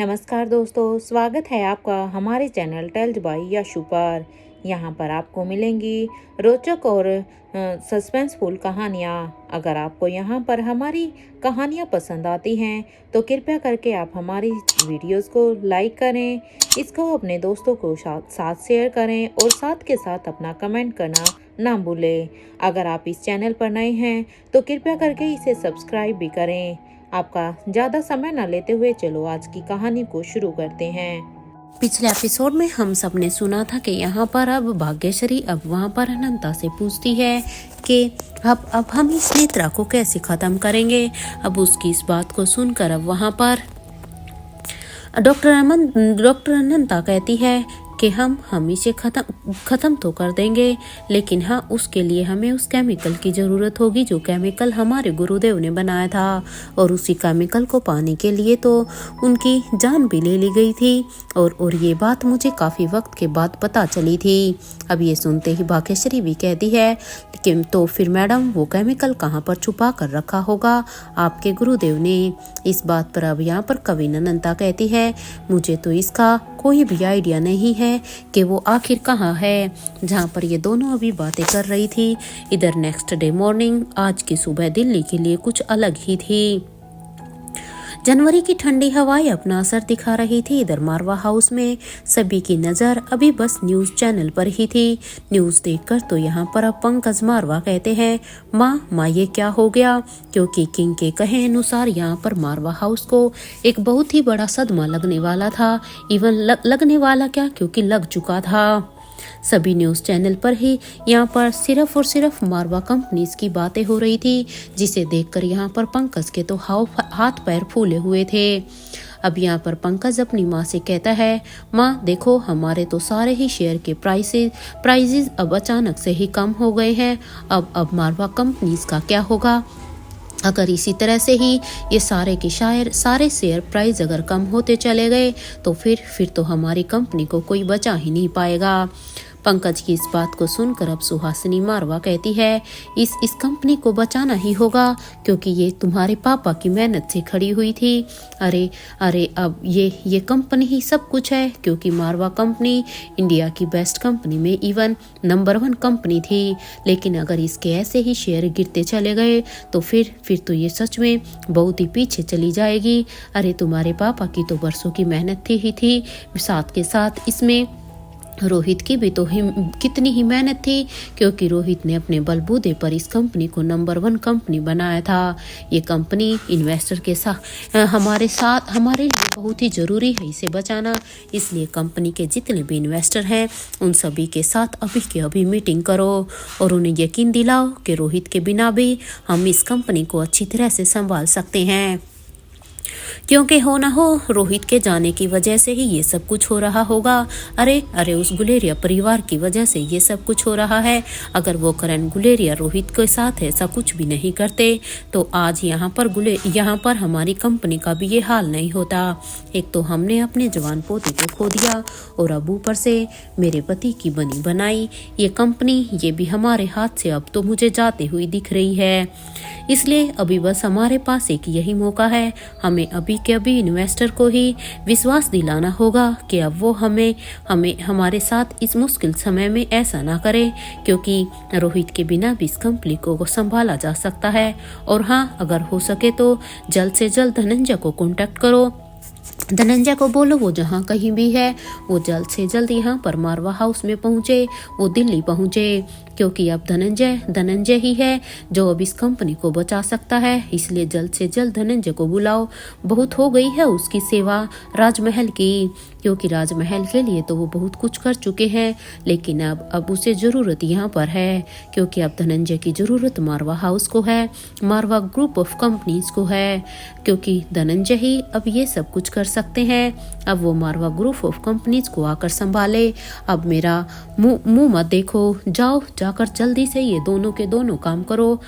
नमस्कार दोस्तों, स्वागत है आपका हमारे चैनल टेल्स बाय यशु पर। यहाँ पर आपको मिलेंगी रोचक और सस्पेंसफुल कहानियाँ। अगर आपको यहाँ पर हमारी कहानियाँ पसंद आती हैं तो कृपया करके आप हमारी वीडियोस को लाइक करें, इसको अपने दोस्तों को साथ शेयर करें और साथ के साथ अपना कमेंट करना ना भूलें। अगर आप इस चैनल पर नए हैं तो कृपया करके इसे सब्सक्राइब भी करें। आपका ज़्यादा समय न लेते हुए चलो आज की कहानी को शुरू करते हैं। पिछले एपिसोड में हम सब ने सुना था कि यहाँ पर अब भाग्यश्री अब वहाँ पर अनंता से पूछती है कि अब हम इस नेत्रा को कैसे खत्म करेंगे। अब उसकी इस बात को सुनकर अब वहाँ पर डॉक्टर अनंता कहती है कि हम इसे खत्म तो कर देंगे, लेकिन हाँ उसके लिए हमें उस केमिकल की ज़रूरत होगी जो केमिकल हमारे गुरुदेव ने बनाया था, और उसी केमिकल को पाने के लिए तो उनकी जान भी ले ली गई थी। और ये बात मुझे काफ़ी वक्त के बाद पता चली थी। अब ये सुनते ही भाग्यश्री भी कहती है कि तो फिर मैडम वो केमिकल कहाँ पर छुपा कर रखा होगा आपके गुरुदेव ने। इस बात पर अब यहाँ पर कविन अनंता कहती है मुझे तो इसका कोई भी आइडिया नहीं है कि वो आखिर कहाँ है। जहाँ पर ये दोनों अभी बातें कर रही थी, इधर नेक्स्ट डे मॉर्निंग आज की सुबह दिल्ली के लिए कुछ अलग ही थी। जनवरी की ठंडी हवाएं अपना असर दिखा रही थी। इधर मारवा हाउस में सभी की नज़र अभी बस न्यूज़ चैनल पर ही थी। न्यूज़ देखकर तो यहाँ पर अब पंकज मारवा कहते हैं माँ ये क्या हो गया, क्योंकि किंग के कहे अनुसार यहाँ पर मारवा हाउस को एक बहुत ही बड़ा सदमा लगने वाला था। इवन लगने वाला क्या, क्योंकि लग चुका था। सभी न्यूज़ चैनल पर ही यहाँ पर सिर्फ और सिर्फ मारवा कंपनीज की बातें हो रही थी, जिसे देखकर यहाँ पर पंकज के तो हाथ पैर फूले हुए थे। अब यहाँ पर पंकज अपनी माँ से कहता है माँ देखो हमारे तो सारे ही शेयर के प्राइजेस अब अचानक से ही कम हो गए हैं। अब मारवा कंपनीज का क्या होगा। अगर इसी तरह से ही ये सारे शेयर प्राइस अगर कम होते चले गए तो फिर तो हमारी कंपनी को कोई बचा ही नहीं पाएगा। पंकज की इस बात को सुनकर अब सुहासिनी मारवा कहती है इस कंपनी को बचाना ही होगा, क्योंकि ये तुम्हारे पापा की मेहनत से खड़ी हुई थी। अरे अब ये कंपनी ही सब कुछ है, क्योंकि मारवा कंपनी इंडिया की बेस्ट कंपनी में इवन नंबर 1 कंपनी थी। लेकिन अगर इसके ऐसे ही शेयर गिरते चले गए तो फिर तो ये सच में बहुत ही पीछे चली जाएगी। अरे तुम्हारे पापा की तो बरसों की मेहनत थी, साथ के साथ इसमें रोहित की भी तो कितनी ही मेहनत थी, क्योंकि रोहित ने अपने बलबूते पर इस कंपनी को नंबर 1 कंपनी बनाया था। ये कंपनी इन्वेस्टर के साथ हमारे लिए बहुत ही ज़रूरी है इसे बचाना। इसलिए कंपनी के जितने भी इन्वेस्टर हैं उन सभी के साथ अभी के अभी मीटिंग करो और उन्हें यकीन दिलाओ कि रोहित के बिना भी हम इस कंपनी को अच्छी तरह से संभाल सकते हैं। क्योंकि हो ना हो रोहित के जाने की वजह से ही ये सब कुछ हो रहा होगा। अरे उस गुलेरिया परिवार की वजह से ये सब कुछ हो रहा है। अगर वो करण गुलेरिया रोहित के साथ ऐसा कुछ भी नहीं करते तो आज यहाँ पर हमारी कंपनी का भी ये हाल नहीं होता। एक तो हमने अपने जवान पोते को खो दिया और अब ऊपर से मेरे पति की बनी बनाई ये कंपनी, ये भी हमारे हाथ से अब तो मुझे जाते हुई दिख रही है। इसलिए अभी बस हमारे पास एक यही मौका है। हमें अभी के अभी इन्वेस्टर को ही विश्वास दिलाना होगा कि अब वो हमें हमारे साथ इस मुश्किल समय में ऐसा ना करे, क्योंकि रोहित के बिना भी इस कंपनी को संभाला जा सकता है। और हाँ, अगर हो सके तो जल्द से जल्द धनंजय को कांटेक्ट करो। धनंजय को बोलो वो जहाँ कहीं भी है वो जल्द से जल्द यहाँ पर मारवा हाउस में पहुँचे, वो दिल्ली पहुँचे, क्योंकि अब धनंजय ही है जो अब इस कंपनी को बचा सकता है। इसलिए जल्द से जल्द धनंजय को बुलाओ। बहुत हो गई है उसकी सेवा राजमहल की, क्योंकि राजमहल के लिए तो वो बहुत कुछ कर चुके हैं, लेकिन अब उसे ज़रूरत यहाँ पर है, क्योंकि अब धनंजय की ज़रूरत मारवा हाउस को है, मारवा ग्रुप ऑफ कंपनीज को है, क्योंकि धनंजय ही अब ये सब कुछ कर सकते हैं। अब वो मारवा ग्रुप ऑफ कंपनीज को आकर संभाले। अब मेरा मुंह मत देखो, जाओ जाकर जल्दी से ये दोनों के दोनों काम करो।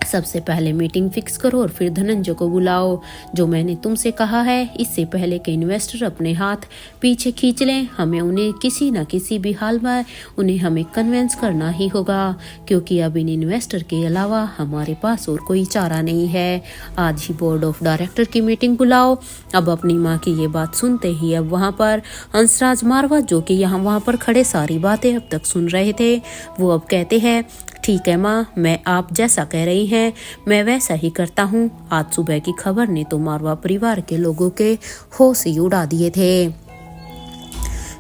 सबसे पहले मीटिंग फिक्स करो और फिर धनंजय को बुलाओ। जो मैंने तुमसे कहा है, इससे पहले कि इन्वेस्टर अपने हाथ पीछे खींच लें, हमें उन्हें किसी न किसी भी हाल में उन्हें हमें कन्विंस करना ही होगा, क्योंकि अब इन इन्वेस्टर के अलावा हमारे पास और कोई चारा नहीं है। आज ही बोर्ड ऑफ डायरेक्टर की मीटिंग बुलाओ। अब अपनी माँ की ये बात सुनते ही अब वहाँ पर हंसराज मारवा, जो कि वहाँ पर खड़े सारी बातें अब तक सुन रहे थे, वो अब कहते हैं, ठीक है माँ, मैं आप जैसा कह रही हैं मैं वैसा ही करता हूँ। आज सुबह की खबर ने तो मारवा परिवार के लोगों के होश ही उड़ा दिए थे,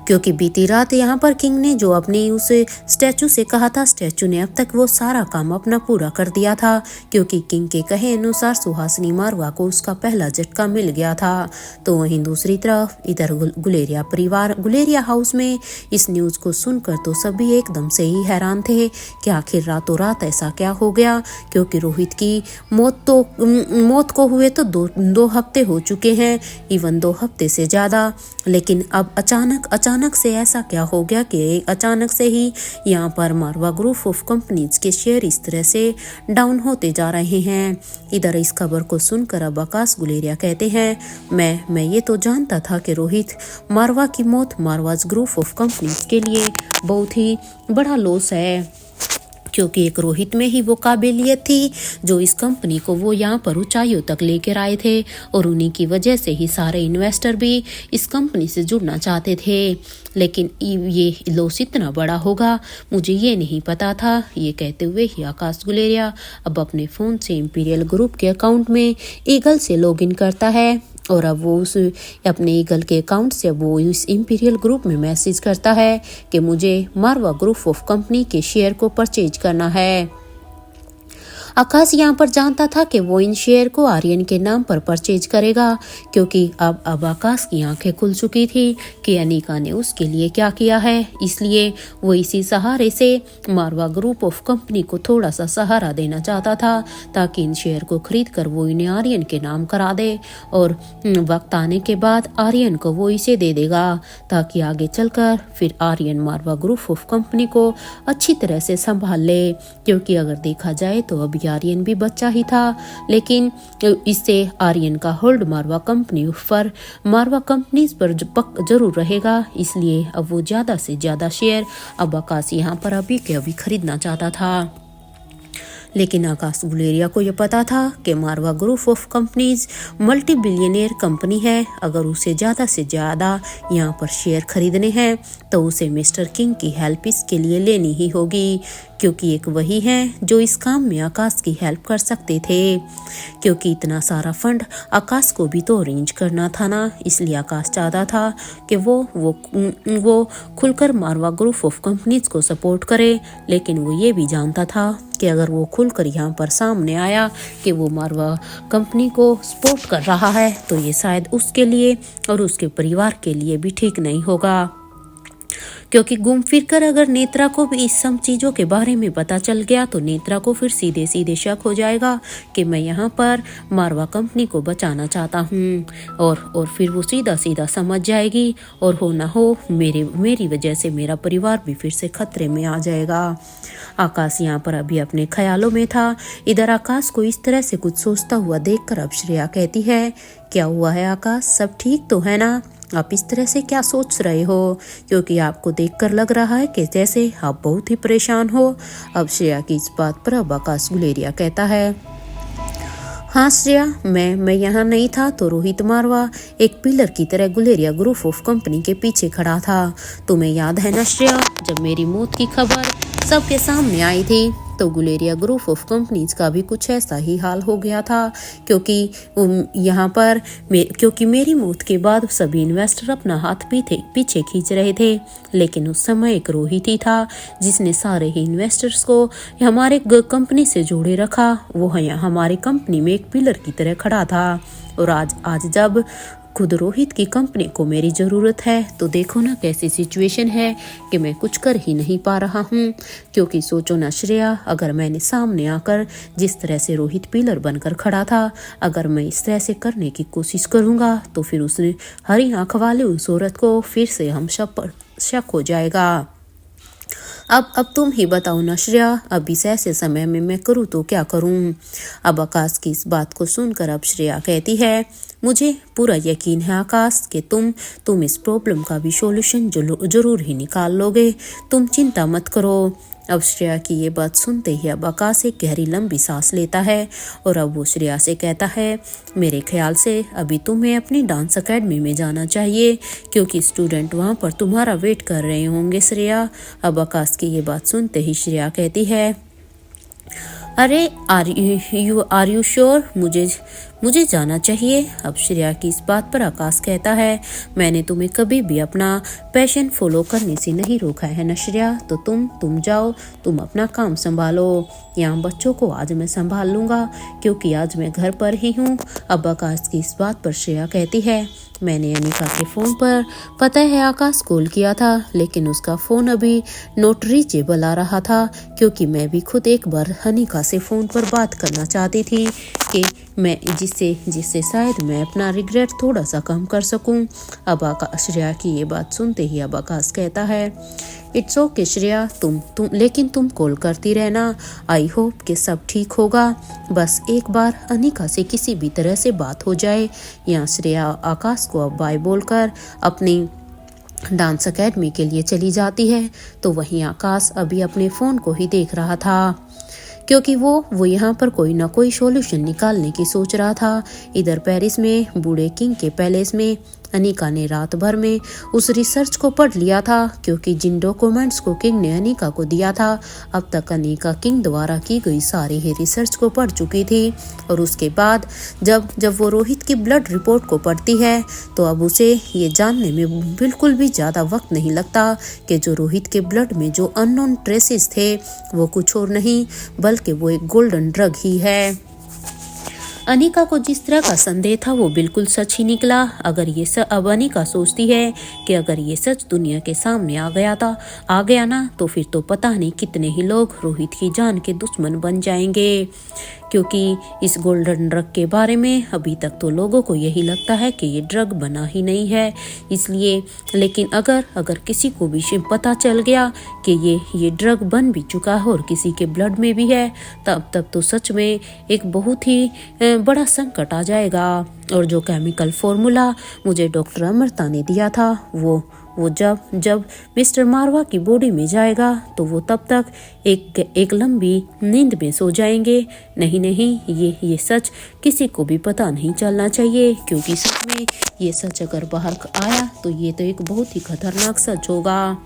क्योंकि बीती रात यहाँ पर किंग ने जो अपनी उस स्टैचू से कहा था, स्टैचू ने अब तक वो सारा काम अपना पूरा कर दिया था, क्योंकि किंग के कहे अनुसार सुहासिनी मारवा को उसका पहला झटका मिल गया था। तो वहीं दूसरी तरफ इधर गुलेरिया परिवार गुलेरिया हाउस में इस न्यूज को सुनकर तो सभी एकदम से ही हैरान थे कि आखिर रातों रात ऐसा क्या हो गया, क्योंकि रोहित की मौत को हुए तो दो हफ्ते हो चुके हैं, इवन 2 हफ्ते से ज्यादा। लेकिन अब अचानक से ऐसा क्या हो गया कि अचानक से ही यहाँ पर मारवा ग्रुप ऑफ कंपनीज के शेयर इस तरह से डाउन होते जा रहे हैं। इधर इस खबर को सुनकर अब आकाश गुलेरिया कहते हैं, मैं ये तो जानता था कि रोहित मारवा की मौत मारवाज ग्रुप ऑफ कंपनीज के लिए बहुत ही बड़ा लॉस है, क्योंकि एक रोहित में ही वो काबिलियत थी जो इस कंपनी को वो यहाँ पर ऊंचाइयों तक लेकर आए थे, और उन्हीं की वजह से ही सारे इन्वेस्टर भी इस कंपनी से जुड़ना चाहते थे। लेकिन ये लॉस इतना बड़ा होगा मुझे ये नहीं पता था। ये कहते हुए ही आकाश गुलेरिया अब अपने फ़ोन से इंपीरियल ग्रुप के अकाउंट में ईगल से लॉगिन करता है, और अब वो उस अपने ईगल के अकाउंट से वो इस इंपीरियल ग्रुप में मैसेज करता है कि मुझे मारवा ग्रुप ऑफ कंपनी के शेयर को परचेज करना है। आकाश यहाँ पर जानता था कि वो इन शेयर को आर्यन के नाम पर परचेज करेगा, क्योंकि अब आकाश की आंखें खुल चुकी थी कि अनिका ने उसके लिए क्या किया है। इसलिए वो इसी सहारे से मारवा ग्रुप ऑफ कंपनी को थोड़ा सा सहारा देना चाहता था, ताकि इन शेयर को खरीद कर वो इन्हें आर्यन के नाम करा दे, और वक्त आने के बाद आर्यन को वो इसे दे देगा, ताकि आगे चलकर फिर आर्यन मारवा ग्रुप ऑफ कंपनी को अच्छी तरह से संभाल ले। क्योंकि अगर देखा जाए तो अभी आर्यन भी बच्चा ही था, लेकिन इससे आर्यन का होल्ड मारवा कंपनीज पर जरूर रहेगा। इसलिए अब वो ज्यादा से ज्यादा शेयर अब आकाश यहाँ पर अभी के अभी खरीदना चाहता था। लेकिन आकाश गुलेरिया को यह पता था कि Marwah group of companies multi billionaire company है। अगर उसे ज़्यादा से ज़्यादा यहाँ पर शेयर खरीदने हैं तो उसे मिस्टर किंग की हेल्प इसके लिए लेनी ही होगी, क्योंकि एक वही हैं जो इस काम में आकाश की हेल्प कर सकते थे। क्योंकि इतना सारा फंड आकाश को भी तो अरेंज करना था ना, इसलिए आकाश चाहता था कि वो खुलकर मारवा ग्रुप ऑफ कंपनीज को सपोर्ट करे। लेकिन वो ये भी जानता था कि अगर वो खुलकर यहाँ पर सामने आया कि वो मारवा कंपनी को सपोर्ट कर रहा है तो ये शायद उसके लिए और उसके परिवार के लिए भी ठीक नहीं होगा। क्योंकि घूम फिर कर अगर नेत्रा को भी इस सब चीज़ों के बारे में पता चल गया तो नेत्रा को फिर सीधे सीधे शक हो जाएगा कि मैं यहाँ पर मारवा कंपनी को बचाना चाहता हूँ, और फिर वो सीधा सीधा समझ जाएगी, और हो ना हो मेरी वजह से मेरा परिवार भी फिर से खतरे में आ जाएगा। आकाश यहाँ पर अभी अपने ख्यालों में था। इधर आकाश को इस तरह से कुछ सोचता हुआ देखकर अब श्रेया कहती है, क्या हुआ है आकाश, सब ठीक तो है ना? आप इस तरह से क्या सोच रहे हो? क्योंकि आपको देखकर लग रहा है कि जैसे आप बहुत ही परेशान हो। अब श्रेया की इस बात पर अब आकाश गुलेरिया कहता है, हाँ श्रेया, मैं यहाँ नहीं था तो रोहित मारवा एक पिलर की तरह गुलेरिया ग्रुप ऑफ कंपनी के पीछे खड़ा था। तुम्हें याद है ना श्रेया, जब मेरी मौत की खबर सबके सामने आई थी तो गुलेरिया ग्रुप ऑफ कंपनीज का भी कुछ ऐसा ही हाल हो गया था। क्योंकि मेरी मौत के बाद सभी इन्वेस्टर अपना हाथ पीछे खींच रहे थे, लेकिन उस समय एक रोहित ही था जिसने सारे ही इन्वेस्टर्स को हमारे कंपनी से जोड़े रखा। वो हमारी कंपनी में एक पिलर की तरह खड़ा था, और आज जब खुद रोहित की कंपनी को मेरी ज़रूरत है तो देखो ना कैसी सिचुएशन है कि मैं कुछ कर ही नहीं पा रहा हूँ। क्योंकि सोचो ना श्रेया, अगर मैंने सामने आकर जिस तरह से रोहित पिलर बनकर खड़ा था, अगर मैं इस तरह से करने की कोशिश करूँगा तो फिर उसने हरी आँख वाले उस औरत को फिर से हम सब पर शक हो जाएगा। अब तुम ही बताओ ना श्रेया, अब इस ऐसे समय में मैं करूँ तो क्या करूँ। अब आकाश की इस बात को सुनकर अब श्रेया कहती है, मुझे पूरा यकीन है आकाश कि तुम इस प्रॉब्लम का भी सॉल्यूशन जरूर ही निकाल लोगे, तुम चिंता मत करो। अब श्रेया की ये बात सुनते ही अब आकाश एक गहरी लंबी सांस लेता है और अब वो श्रेया से कहता है, मेरे ख्याल से अभी तुम्हें अपनी डांस एकेडमी में जाना चाहिए क्योंकि स्टूडेंट वहाँ पर तुम्हारा वेट कर रहे होंगे श्रेया। अब आकाश की ये बात सुनते ही श्रेया कहती है, अरे आर यू श्योर, मुझे जाना चाहिए। अब श्रेया की इस बात पर आकाश कहता है, मैंने तुम्हें कभी भी अपना पैशन फॉलो करने से नहीं रोका है ना श्रेया, तो तुम जाओ, तुम अपना काम संभालो, यहाँ बच्चों को आज मैं संभाल लूँगा क्योंकि आज मैं घर पर ही हूँ। अब आकाश की इस बात पर श्रेया कहती है, मैंने अनिका के फ़ोन पर पता है आकाश कॉल किया था लेकिन उसका फ़ोन अभी नॉट रीचेबल आ रहा था क्योंकि मैं भी खुद एक बार अनिका से फ़ोन पर बात करना चाहती थी कि मैं जिससे शायद मैं अपना रिग्रेट थोड़ा सा कम कर सकूं। अब श्रेया की ये बात सुनते ही अब आकाश कहता है, इट्स ओके श्रेया, लेकिन तुम कॉल करती रहना, आई होप कि सब ठीक होगा, बस एक बार अनिका से किसी भी तरह से बात हो जाए। यहाँ श्रेया आकाश को अब बाय बोलकर अपनी डांस एकेडमी के लिए चली जाती है तो वहीं आकाश अभी अपने फ़ोन को ही देख रहा था क्योंकि वो यहाँ पर कोई ना कोई सॉल्यूशन निकालने की सोच रहा था। इधर पेरिस में बूढ़े किंग के पैलेस में अनिका ने रात भर में उस रिसर्च को पढ़ लिया था क्योंकि जिन डॉक्यूमेंट्स को किंग ने अनिका को दिया था अब तक अनिका किंग द्वारा की गई सारी ही रिसर्च को पढ़ चुकी थी। और उसके बाद जब वो रोहित की ब्लड रिपोर्ट को पढ़ती है तो अब उसे ये जानने में बिल्कुल भी ज़्यादा वक्त नहीं लगता कि जो रोहित के ब्लड में जो अननोन ट्रेसेस थे वो कुछ और नहीं बल्कि वो एक गोल्डन ड्रग ही है। अनिका को जिस तरह का संदेह था वो बिल्कुल सच ही निकला। अब अनिका सोचती है कि अगर ये सच दुनिया के सामने आ गया ना तो फिर तो पता नहीं कितने ही लोग रोहित की जान के दुश्मन बन जाएंगे क्योंकि इस गोल्डन ड्रग के बारे में अभी तक तो लोगों को यही लगता है कि ये ड्रग बना ही नहीं है इसलिए। लेकिन अगर किसी को भी पता चल गया कि ये ड्रग बन भी चुका है और किसी के ब्लड में भी है तब तो सच में एक बहुत ही बड़ा संकट आ जाएगा। और जो केमिकल फॉर्मूला मुझे डॉक्टर अमृता ने दिया था वो जब मिस्टर मारवा की बॉडी में जाएगा तो वो तब तक एक लंबी नींद में सो जाएंगे। नहीं ये सच किसी को भी पता नहीं चलना चाहिए क्योंकि सच में ये सच अगर बाहर आया तो ये तो एक बहुत ही खतरनाक सच होगा।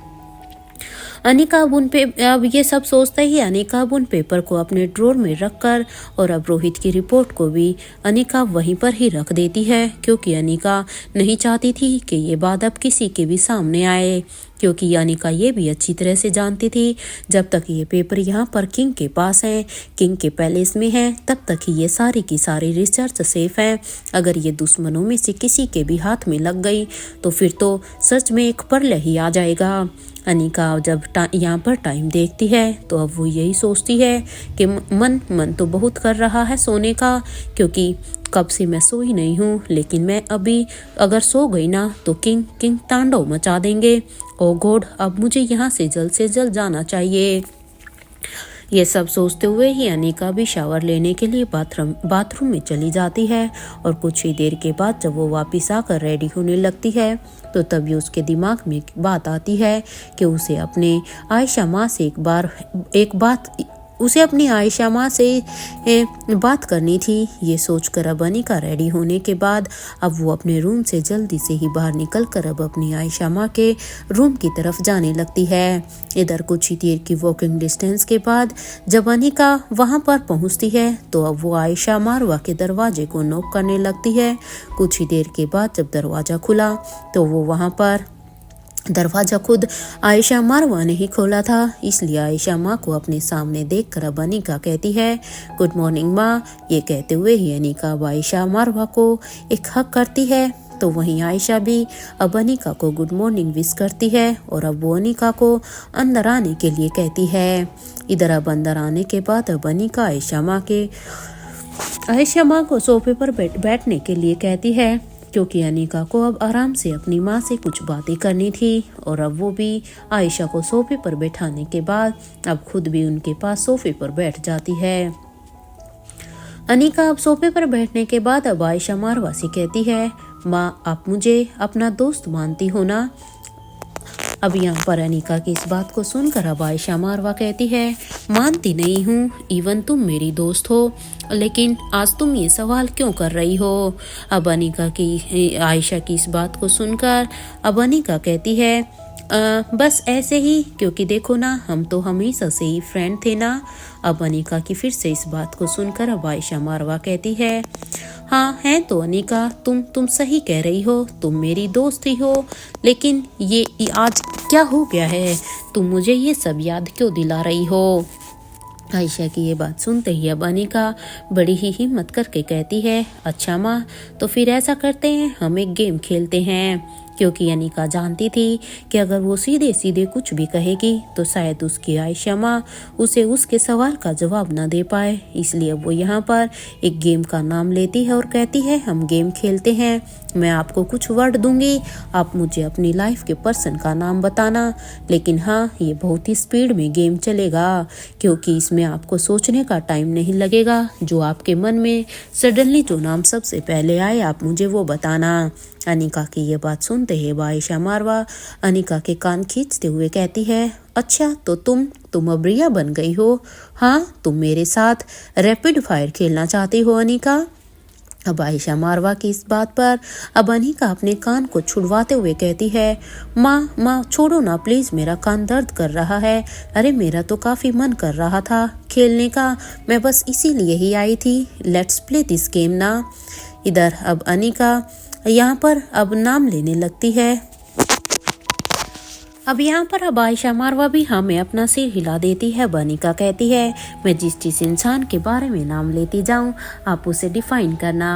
अनिका अब ये सब सोचते ही अनिका उन पेपर को अपने ड्रॉर में रखकर और अब रोहित की रिपोर्ट को भी अनिका वहीं पर ही रख देती है क्योंकि अनिका नहीं चाहती थी कि ये बात अब किसी के भी सामने आए क्योंकि अनिका ये भी अच्छी तरह से जानती थी जब तक ये पेपर यहाँ पर किंग के पास है, किंग के पैलेस में है, तब तक ही ये सारी की सारी रिसर्च सेफ है। अगर ये दुश्मनों में से किसी के भी हाथ में लग गई तो फिर तो सच में एक प्रलय ही आ जाएगा। अनिका जब यहाँ पर टाइम देखती है तो अब वो यही सोचती है कि मन तो बहुत कर रहा है सोने का क्योंकि कब से मैं सोई नहीं हूँ, लेकिन मैं अभी अगर सो गई ना तो किंग तांडव मचा देंगे। ओ गॉड, अब मुझे यहाँ से जल्द जाना चाहिए। ये सब सोचते हुए ही अनिका भी शावर लेने के लिए बाथरूम में चली जाती है और कुछ ही देर के बाद जब वो वापस आकर रेडी होने लगती है तो तभी उसके दिमाग में एक बात आती है कि उसे अपने आयशा माँ से उसे अपनी आयशा माँ से बात करनी थी। ये सोचकर अब अनिका रेडी होने के बाद अब वो अपने रूम से जल्दी से ही बाहर निकलकर अब अपनी आयशा माँ के रूम की तरफ जाने लगती है। इधर कुछ ही देर की वॉकिंग डिस्टेंस के बाद जब अनिका वहाँ पर पहुँचती है तो अब वो आयशा मारवा के दरवाजे को नॉक करने लगती है। कुछ ही देर के बाद जब दरवाज़ा खुला तो वो वहाँ पर दरवाजा खुद आयशा मारवा ने ही खोला था, इसलिए आयशा माँ को अपने सामने देखकर अब अनिका कहती है, गुड मॉर्निंग माँ। ये कहते हुए ही अनिका अब आयशा मारवा को एक हक करती है तो वहीं आयशा भी अब अनिका को गुड मॉर्निंग विश करती है और अब वो अनिका को अंदर आने के लिए कहती है। इधर अब अंदर आने के बाद अब अनिका आयशा माँ को सोफे पर बैठने के लिए कहती है क्योंकि अनिका को अब आराम से अपनी माँ से कुछ बातें करनी थी। और अब वो भी आयशा को सोफे पर बैठाने के बाद अब खुद भी उनके पास सोफे पर बैठ जाती है। अनिका अब सोफे पर बैठने के बाद अब आयशा मारवा से कहती है, माँ आप मुझे अपना दोस्त मानती हो ना। अब यहाँ पर अनिका की इस बात को सुनकर अब आयशा मारवा कहती है, मानती नहीं हूँ, इवन तुम मेरी दोस्त हो, लेकिन आज तुम ये सवाल क्यों कर रही हो। अब अनिका की आयशा की इस बात को सुनकर अब अनिका कहती है, बस ऐसे ही, क्योंकि देखो ना हम तो हमेशा से ही फ्रेंड थे ना। अब अनिका की फिर से इस बात को सुनकर अब आयशा मारवा कहती है, हाँ है तो अनिका, तुम सही कह रही हो, तुम मेरी दोस्त ही हो, लेकिन ये आज क्या हो गया है, तुम मुझे ये सब याद क्यों दिला रही हो। आयशा की ये बात सुनते ही अब अनिका बड़ी ही हिम्मत करके कहती है, अच्छा माँ तो फिर ऐसा करते हैं, हम एक गेम खेलते हैं। क्योंकि अनिका जानती थी कि अगर वो सीधे सीधे कुछ भी कहेगी तो शायद उसकी आयशा माँ उसे उसके सवाल का जवाब न दे पाए, इसलिए वो यहाँ पर एक गेम का नाम लेती है और कहती है, हम गेम खेलते हैं, मैं आपको कुछ वर्ड दूंगी, आप मुझे अपनी लाइफ के पर्सन का नाम बताना, लेकिन हाँ ये बहुत ही स्पीड में गेम चलेगा, क्योंकि इसमें आपको सोचने का टाइम नहीं लगेगा, जो आपके मन में सडनली जो नाम सबसे पहले आए आप मुझे वो बताना। अनिका की ये बात सुनते ही आयशा मारवा अनिका के कान खींचते हुए कहती है, अच्छा तो तुम अब रिया बन गई हो, हाँ तुम मेरे साथ रैपिड फायर खेलना चाहती हो अनिका। अब आयशा मारवा की इस बात पर अब अनिका अपने कान को छुड़वाते हुए कहती है, माँ छोड़ो ना प्लीज, मेरा कान दर्द कर रहा है, अरे मेरा तो काफी मन कर रहा था खेलने का, मैं बस इसीलिए ही आई थी, लेट्स प्ले दिस गेम ना। इधर अब अनिका यहाँ पर अब नाम लेने लगती है। अब यहाँ पर अब आयशा मारवा भी हमें अपना सिर हिला देती है। अनिका कहती है, मैं जिस इंसान के बारे में नाम लेती जाऊँ आप उसे डिफाइन करना।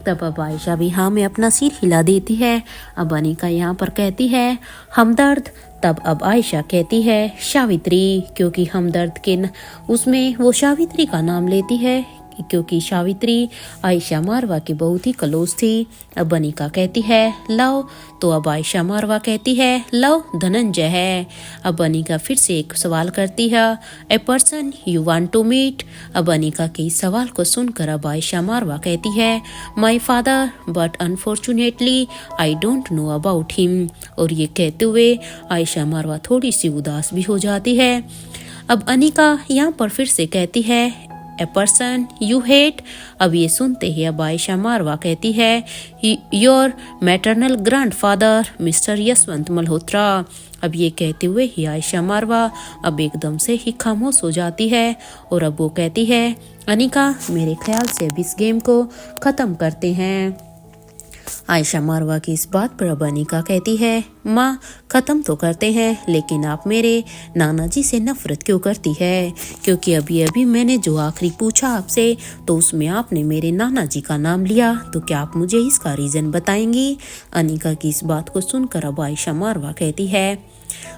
तब अब आयशा भी हमें अपना सिर हिला देती है। अब अनिका यहाँ पर कहती है, हमदर्द। तब अब आयशा कहती है, सावित्री, क्योंकि हमदर्द के उसमें वो सावित्री का नाम लेती है, क्योंकि सावित्री आयशा मारवा की बहुत ही क्लोज थी। अब अनिका कहती है, लव। तो अब आयशा मारवा कहती है, लव धनंजय है। अब अनिका फिर से एक सवाल करती है, a person you want to meet. अब अनिका के इस सवाल को सुनकर अब आयशा मारवा कहती है, my father, but unfortunately I don't know about him. और ये कहते हुए आयशा मारवा थोड़ी सी उदास भी हो जाती है। अब अनिका यहाँ पर फिर से कहती है, ए पर्सन यू हेट। अब ये सुनते ही अब आयशा मारवा कहती है, your maternal grandfather mister Yashwant Malhotra. अब ये कहते हुए ही आयशा मारवा अब एकदम से ही खामोश हो जाती है और अब वो कहती है, अनिका मेरे ख्याल से अब इस गेम को खत्म करते हैं। आयशा मारवा की इस बात पर अब अनिका कहती है, माँ खत्म तो करते हैं, लेकिन आप मेरे नाना जी से नफरत क्यों करती है? क्योंकि अभी मैंने जो आखिरी पूछा आपसे तो उसमें आपने मेरे नाना जी का नाम लिया, तो क्या आप मुझे इसका रीजन बताएंगी? अनिका की इस बात को सुनकर अब आयशा मारवा कहती है,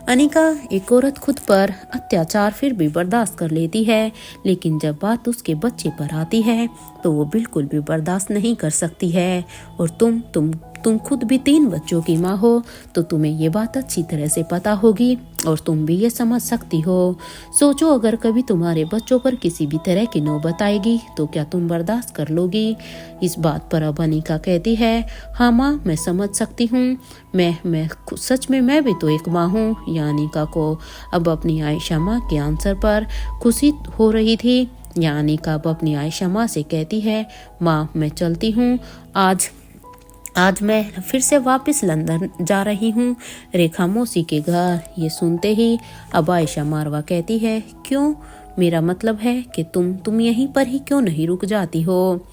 अनिका एक औरत खुद पर अत्याचार फिर भी बर्दाश्त कर लेती है, लेकिन जब बात उसके बच्चे पर आती है तो वो बिल्कुल भी बर्दाश्त नहीं कर सकती है। और तुम खुद भी 3 बच्चों की माँ हो तो तुम्हें ये बात अच्छी तरह से पता होगी और तुम भी ये समझ सकती हो। सोचो अगर कभी तुम्हारे बच्चों पर किसी भी तरह की नौबत आएगी तो क्या तुम बर्दाश्त कर लोगी? इस बात पर अब अनिका कहती है, हाँ माँ मैं समझ सकती हूँ, मैं सच में मैं भी तो एक माँ हूँ। या अनिका को अब अपनी आयशा माँ के आंसर पर खुशी हो रही थी। या अनिका अब अपनी आयशा माँ से कहती है, माँ मैं चलती हूँ, आज मैं फिर से वापस लंदन जा रही हूँ, रेखा मौसी के घर। ये सुनते ही अब आयशा मारवा कहती है, क्यों? मेरा मतलब है कि तुम यहीं पर ही क्यों नहीं रुक जाती हो?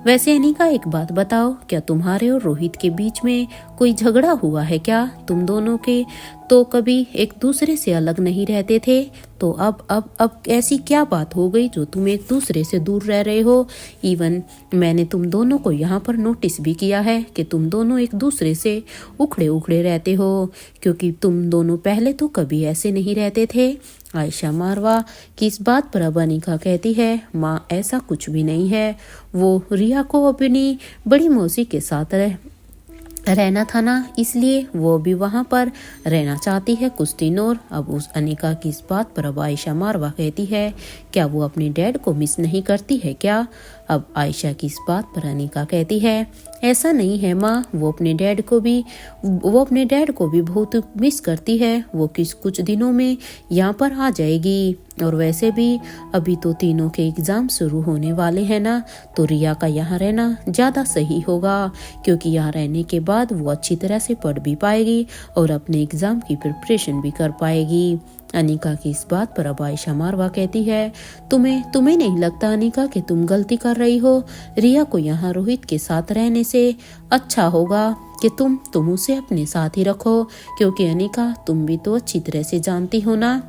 वैसे अनिका एक बात बताओ, क्या तुम्हारे और रोहित के बीच में कोई झगड़ा हुआ है क्या? तुम दोनों के तो कभी एक दूसरे से अलग नहीं रहते थे, तो अब ऐसी क्या बात हो गई जो तुम एक दूसरे से दूर रह रहे हो? इवन मैंने तुम दोनों को यहाँ पर नोटिस भी किया है कि तुम दोनों एक दूसरे से उखड़े रहते हो, क्योंकि तुम दोनों पहले तो कभी ऐसे नहीं रहते थे। आयशा मारवा की इस बात पर अब अनिका कहती है, माँ ऐसा कुछ भी नहीं है, वो रिया को अपनी बड़ी मौसी के साथ रहना था ना, इसलिए वो भी वहाँ पर रहना चाहती है कुछ दिन और। अब उस अनिका की इस बात पर अब आयशा मारवा कहती है, क्या वो अपने डैड को मिस नहीं करती है क्या? अब आयशा की इस बात पर अनिका कहती है, ऐसा नहीं है माँ, वो अपने डैड को भी बहुत मिस करती है। वो कुछ दिनों में यहाँ पर आ जाएगी। और वैसे भी अभी तो तीनों के एग्जाम शुरू होने वाले हैं ना, तो रिया का यहाँ रहना ज़्यादा सही होगा, क्योंकि यहाँ रहने के बाद वो अच्छी तरह से पढ़ भी पाएगी और अपने एग्जाम की प्रिपरेशन भी कर पाएगी। अनिका की इस बात पर अब आयशा मारवा कहती है, तुम्हें नहीं लगता अनिका कि तुम गलती कर रही हो? रिया को यहाँ रोहित के साथ रहने से अच्छा होगा कि तुम उसे अपने साथ ही रखो, क्योंकि अनिका तुम भी तो अच्छी तरह से जानती हो ना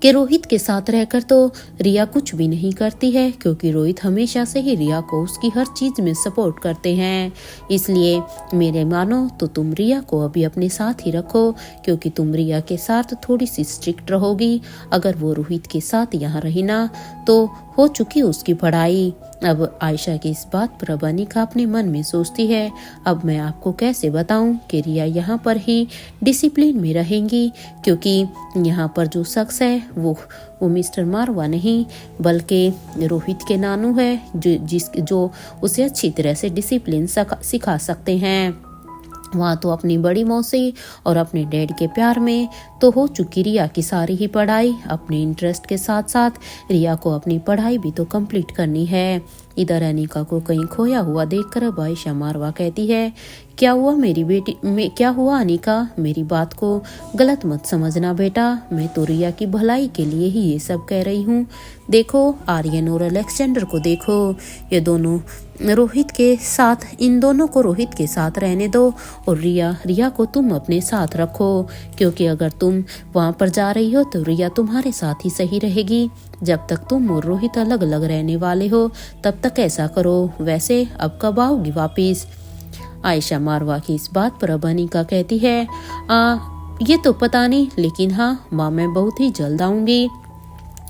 कि रोहित के साथ रहकर तो रिया कुछ भी नहीं करती है, क्योंकि रोहित हमेशा से ही रिया को उसकी हर चीज में सपोर्ट करते हैं। इसलिए मेरे मानो तो तुम रिया को अभी अपने साथ ही रखो, क्योंकि तुम रिया के साथ थोड़ी सी स्ट्रिक्ट रहोगी। अगर वो रोहित के साथ यहाँ रही ना तो हो चुकी उसकी पढ़ाई। अब आयशा की इस बात पर अब अनिका अपने मन में सोचती है, अब मैं आपको कैसे बताऊं कि रिया यहाँ पर ही डिसिप्लिन में रहेंगी, क्योंकि यहाँ पर जो शख्स है वो मिस्टर मारवा नहीं बल्कि रोहित के नानू है, जो उसे अच्छी तरह से डिसिप्लिन सिखा सकते हैं। वहाँ तो अपनी बड़ी मौसी और अपने डैड के प्यार में तो हो चुकी रिया की सारी ही पढ़ाई। अपने इंटरेस्ट के साथ साथ रिया को अपनी पढ़ाई भी तो कंप्लीट करनी है। इधर अनिका को कहीं खोया हुआ देखकर अब आयशा मारवा कहती है, क्या हुआ अनिका? मेरी बात को गलत मत समझना बेटा, मैं तो रिया की भलाई के लिए ही ये सब कह रही हूँ। देखो आर्यन और अलेक्जेंडर को देखो, ये दोनों इन दोनों को रोहित के साथ रहने दो और रिया को तुम अपने साथ रखो, क्योंकि अगर तुम वहाँ पर जा रही हो तो रिया तुम्हारे साथ ही सही रहेगी। जब तक तुम और रोहित अलग अलग रहने वाले हो तब तक ऐसा करो। वैसे अब कब आओगी वापिस? आयशा मारवा की इस बात पर अब अनिका कहती है, ये तो पता नहीं, लेकिन हाँ माँ मैं बहुत ही जल्द आऊंगी।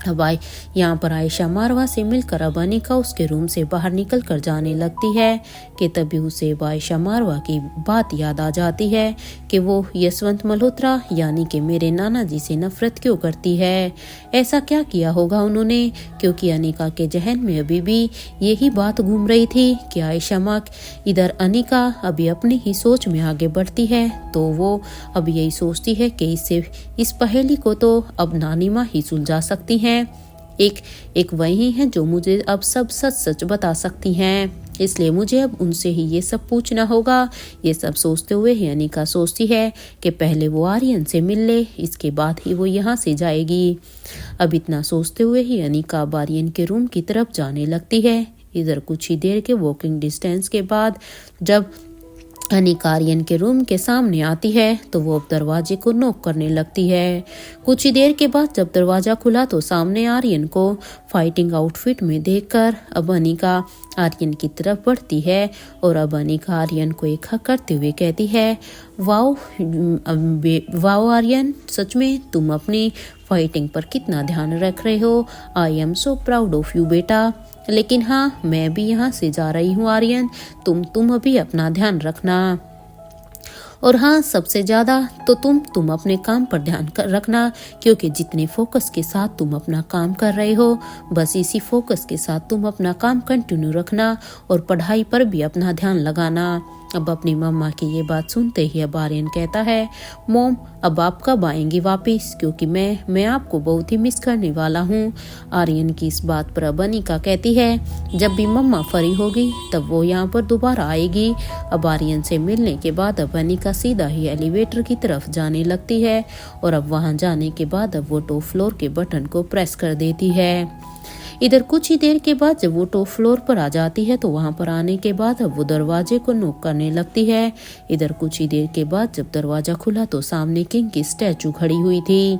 अब यहाँ पर आयशा मारवा से मिलकर अब अनिका उसके रूम से बाहर निकल कर जाने लगती है कि तभी उसे आयशा मारवा की बात याद आ जाती है कि वो यशवंत मल्होत्रा यानी कि मेरे नाना जी से नफरत क्यों करती है। ऐसा क्या किया होगा उन्होंने, क्योंकि अनिका के जहन में अभी भी यही बात घूम रही थी कि आयशा माँ। इधर अनिका अभी अपनी ही सोच में आगे बढ़ती है, तो वो अब यही सोचती है कि इस पहेली को तो अब नानी माँ ही सुलझा सकती हैं। एक वही है जो मुझे अब सब सच सच बता सकती हैं, इसलिए मुझे अब उनसे ही ये सब पूछना होगा। ये सब सोचते हुए ही अनिका सोचती है कि पहले वो आर्यन से मिल ले, इसके बाद ही वो यहाँ से जाएगी। अब इतना सोचते हुए ही अनिका अब आर्यन के रूम की तरफ जाने लगती है। इधर कुछ ही देर के वॉकिंग डिस्टेंस के बाद जब अनिका आर्यन के रूम के सामने आती है तो वो अब दरवाजे को नॉक करने लगती है। कुछ ही देर के बाद जब दरवाजा खुला तो सामने आर्यन को फाइटिंग आउटफिट में देखकर अब अनिका आर्यन की तरफ बढ़ती है और अब अनिका आर्यन को एक हक करते हुए कहती है, वाओ आर्यन, सच में तुम अपनी फाइटिंग पर कितना ध्यान रख रहे हो। I am so proud of you बेटा। लेकिन हाँ मैं भी यहाँ से जा रही हूँ आर्यन, तुम अभी अपना ध्यान रखना। और हाँ सबसे ज़्यादा तो तुम अपने काम पर ध्यान रखना, क्योंकि जितने फोकस के साथ तुम अपना काम कर रहे हो बस इसी फोकस के साथ तुम अपना काम कंटिन्यू रखना और पढ़ाई पर भी अपना ध्यान लगाना। अब अपनी मम्मा की ये बात सुनते ही अब आर्यन कहता है, मॉम अब आप कब आएंगी वापस, क्योंकि मैं आपको बहुत ही मिस करने वाला हूँ। आर्यन की इस बात पर अब अनिका कहती है, जब भी मम्मा फ्री होगी तब वो यहाँ पर दोबारा आएगी। अब आर्यन से मिलने के बाद अब अनिका सीधा ही एलिवेटर की तरफ जाने लगती है और अब वहाँ जाने के बाद अब वो टॉप फ्लोर के बटन को प्रेस कर देती है। इधर कुछ ही देर के बाद जब वो टॉप फ्लोर पर आ जाती है तो वहां पर आने के बाद अब वो दरवाजे को नॉक करने लगती है। इधर कुछ ही देर के बाद जब दरवाजा खुला तो सामने किंग की स्टैचू खड़ी हुई थी।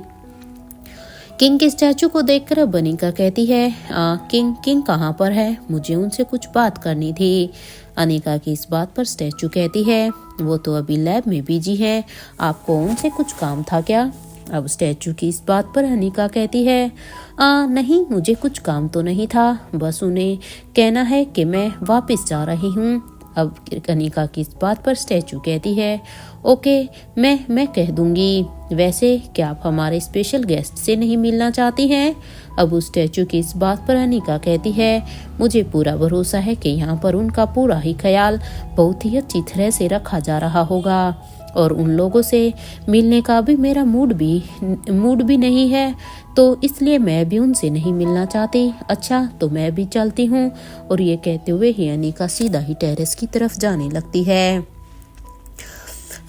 किंग के स्टैचू को देखकर अब अनिका कहती है, किंग कहाँ पर है, मुझे उनसे कुछ बात करनी थी। अनिका की इस बात पर स्टैचू कहती है, वो तो अभी लैब में बिजी है, आपको उनसे कुछ काम था क्या? अब स्टैचू की इस बात पर अनिका कहती है, नहीं मुझे कुछ काम तो नहीं था, बस उन्हें कहना है कि मैं वापस जा रही हूँ। अब अनिका की इस बात पर स्टैचू कहती है, ओके मैं कह दूंगी। वैसे क्या आप हमारे स्पेशल गेस्ट से नहीं मिलना चाहती हैं? अब उस स्टैचू की इस बात पर अनिका कहती है, मुझे पूरा भरोसा है कि यहाँ पर उनका पूरा ही ख्याल बहुत ही अच्छी तरह से रखा जा रहा होगा और उन लोगों से मिलने का भी मेरा मूड भी नहीं है, तो इसलिए मैं भी उनसे नहीं मिलना चाहती। अच्छा तो मैं भी चलती हूँ। और ये कहते हुए ही अनिका सीधा ही टेरेस की तरफ जाने लगती है।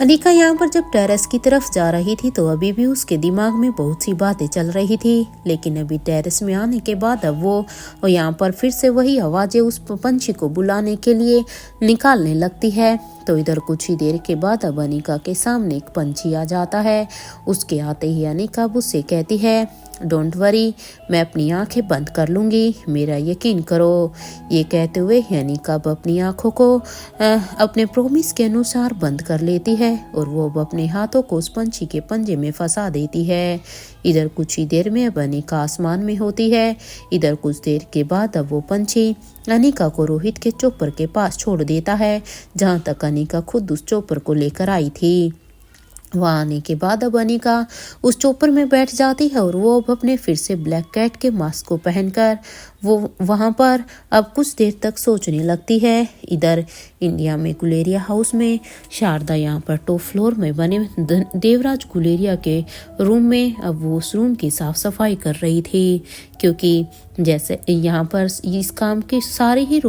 अनिका यहाँ पर जब टेरेस की तरफ जा रही थी तो अभी भी उसके दिमाग में बहुत सी बातें चल रही थी, लेकिन अभी टेरेस में आने के बाद अब वो यहाँ पर फिर से वही आवाजें उस पंछी को बुलाने के लिए निकालने लगती है। तो इधर कुछ ही देर के बाद अब अनिका के सामने एक पंछी आ जाता है। उसके आते ही अनिका उससे कहती है, डोंट वरी, मैं अपनी आंखें बंद कर लूंगी, मेरा यकीन करो। ये कहते हुए अनिका अब अपनी आंखों को अपने प्रोमिस के अनुसार बंद कर लेती है और वो अब अपने हाथों को उस पंछी के पंजे में फंसा देती है। इधर कुछ ही देर में अब अनिका आसमान में होती है। इधर कुछ देर के बाद अब वो पंछी अनिका को रोहित के चोपर के पास छोड़ देता है, जहाँ तक अनिका खुद उस चोपर को लेकर आई थी। वहाँ आने के बाद अब अनिका उस चोपर में बैठ जाती है और वो अब अपने फिर से ब्लैक कैट के मास्क को पहनकर वो वहाँ पर अब कुछ देर तक सोचने लगती है। इधर इंडिया में गुलेरिया हाउस में शारदा यहाँ पर टॉप फ्लोर में बने देवराज गुलेरिया के रूम में अब वो उस रूम की साफ सफाई कर रही थी, क्योंकि जैसे यहाँ पर इस काम के सारे ही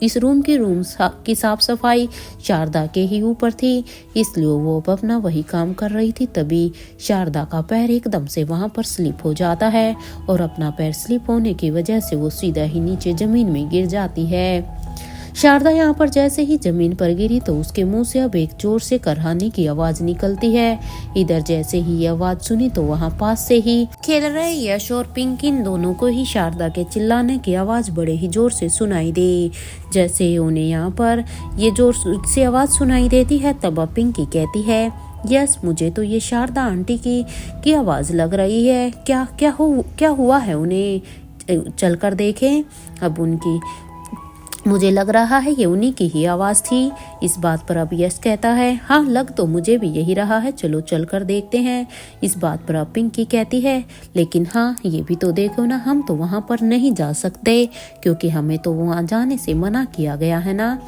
इस रूम की साफ सफाई शारदा के ही ऊपर थी, इसलिए वो अब अपना वही काम कर रही थी। तभी शारदा का पैर एकदम से वहाँ पर स्लिप हो जाता है और अपना पैर स्लिप होने की वजह से वो सीधा ही नीचे जमीन में गिर जाती है। शारदा यहाँ पर जैसे ही जमीन पर गिरी तो उसके मुंह से अब एक जोर से करहाने की आवाज निकलती है। इधर जैसे ही ये आवाज सुनी तो वहाँ पास से ही खेल रहे यश और पिंक इन दोनों को ही शारदा के चिल्लाने की आवाज बड़े ही जोर से सुनाई दी। जैसे ही उन्हें यहाँ पर ये जोर से आवाज सुनाई देती है तब अब पिंकी कहती है, यस मुझे तो ये शारदा आंटी की आवाज लग रही है। क्या हुआ है उन्हें, चलकर देखें। अब उनकी मुझे लग रहा है ये उन्हीं की ही आवाज थी। इस बात पर अब यश कहता है, हाँ लग तो मुझे भी यही रहा है, चलो चलकर देखते हैं। इस बात पर अब पिंकी कहती है, लेकिन हाँ ये भी तो देखो ना, हम तो वहाँ पर नहीं जा सकते क्योंकि हमें तो वहाँ जाने से मना किया गया है ना।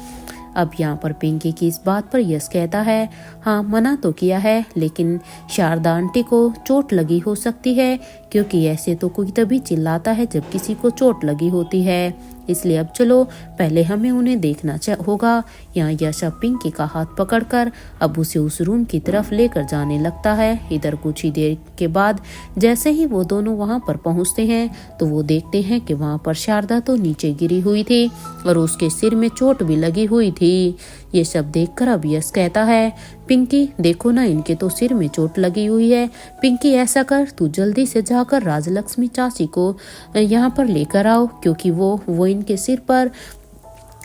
अब यहाँ पर पिंकी की इस बात पर यश कहता है, हाँ मना तो किया है, लेकिन शारदा आंटी को चोट लगी हो सकती है, क्योंकि ऐसे तो कोई तभी चिल्लाता है जब किसी को चोट लगी होती है। इसलिए अब चलो पहले हमें उन्हें देखना होगा। यहाँ यश अब पिंकी का हाथ पकड़कर अब उसे उस रूम की तरफ लेकर जाने लगता है। इधर कुछ ही देर के बाद जैसे ही वो दोनों वहाँ पर पहुँचते हैं तो वो देखते हैं कि वहाँ पर शारदा तो नीचे गिरी हुई थी और उसके सिर में चोट भी लगी हुई थी। ये सब देखकर अब यश कहता है, पिंकी देखो ना, इनके तो सिर में चोट लगी हुई है। पिंकी ऐसा कर, तू जल्दी से जाकर राजलक्ष्मी चाची को यहाँ पर लेकर आओ, क्योंकि वो इनके सिर पर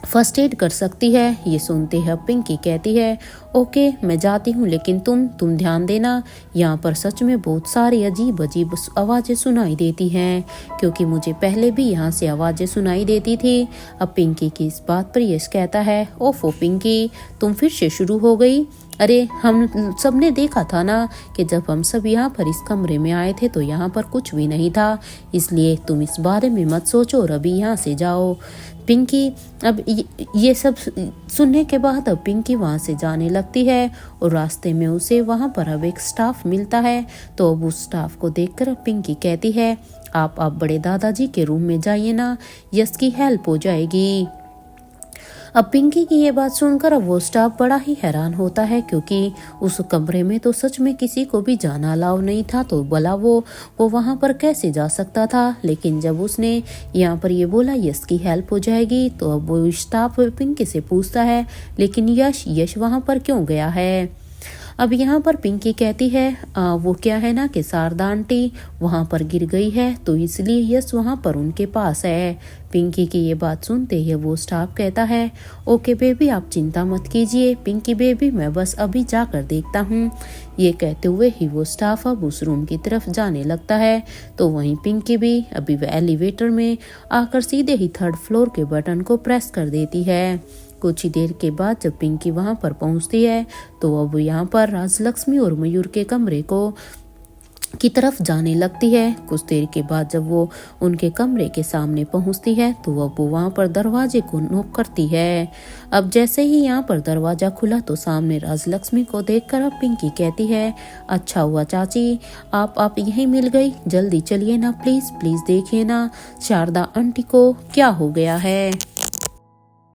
फर्स्ट एड कर सकती है। ये सुनते हैं पिंकी कहती है, ओके मैं जाती हूँ, लेकिन तुम ध्यान देना, यहाँ पर सच में बहुत सारी अजीब अजीब आवाज़ें सुनाई देती हैं, क्योंकि मुझे पहले भी यहाँ से आवाज़ें सुनाई देती थी। अब पिंकी की इस बात पर यश कहता है, ओफो पिंकी तुम फिर से शुरू हो गई। अरे हम सब ने देखा था ना कि जब हम सब यहाँ पर इस कमरे में आए थे तो यहाँ पर कुछ भी नहीं था, इसलिए तुम इस बारे में मत सोचो और अभी यहाँ से जाओ। पिंकी अब ये सब सुनने के बाद अब पिंकी वहाँ से जाने लगती है और रास्ते में उसे वहाँ पर अब एक स्टाफ मिलता है। तो अब उस स्टाफ को देखकर पिंकी कहती है, आप बड़े दादाजी के रूम में जाइए ना, यश की हेल्प हो जाएगी। अब पिंकी की ये बात सुनकर अब वो स्टाफ बड़ा ही हैरान होता है, क्योंकि उस कमरे में तो सच में किसी को भी जाना अलाउ नहीं था, तो भला वो वहाँ पर कैसे जा सकता था। लेकिन जब उसने यहाँ पर ये बोला यश की हेल्प हो जाएगी तो अब वो स्टाफ पिंकी से पूछता है, लेकिन यश वहाँ पर क्यों गया है। अब यहाँ पर पिंकी कहती है, वो क्या है ना कि शारदा आंटी वहाँ पर गिर गई है, तो इसलिए यश वहाँ पर उनके पास है। पिंकी की ये बात सुनते ही वो स्टाफ कहता है, ओके बेबी आप चिंता मत कीजिए पिंकी बेबी, मैं बस अभी जाकर देखता हूँ। ये कहते हुए ही वो स्टाफ अब उस रूम की तरफ जाने लगता है। तो वहीं पिंकी भी अभी एलिवेटर में आकर सीधे ही 3rd फ्लोर के बटन को प्रेस कर देती है। कुछ ही देर के बाद जब पिंकी वहां पर पहुंचती है तो अब यहाँ पर राजलक्ष्मी और मयूर के कमरे की तरफ जाने लगती है। कुछ देर के बाद जब वो उनके कमरे के सामने पहुंचती है तो अब वो वहां पर दरवाजे को नॉक करती है। अब जैसे ही यहाँ पर दरवाजा खुला तो सामने राजलक्ष्मी को देखकर अब पिंकी कहती है, अच्छा हुआ चाची आप यहीं मिल गई, जल्दी चलिए ना प्लीज प्लीज देखिए ना शारदा आंटी को क्या हो गया है।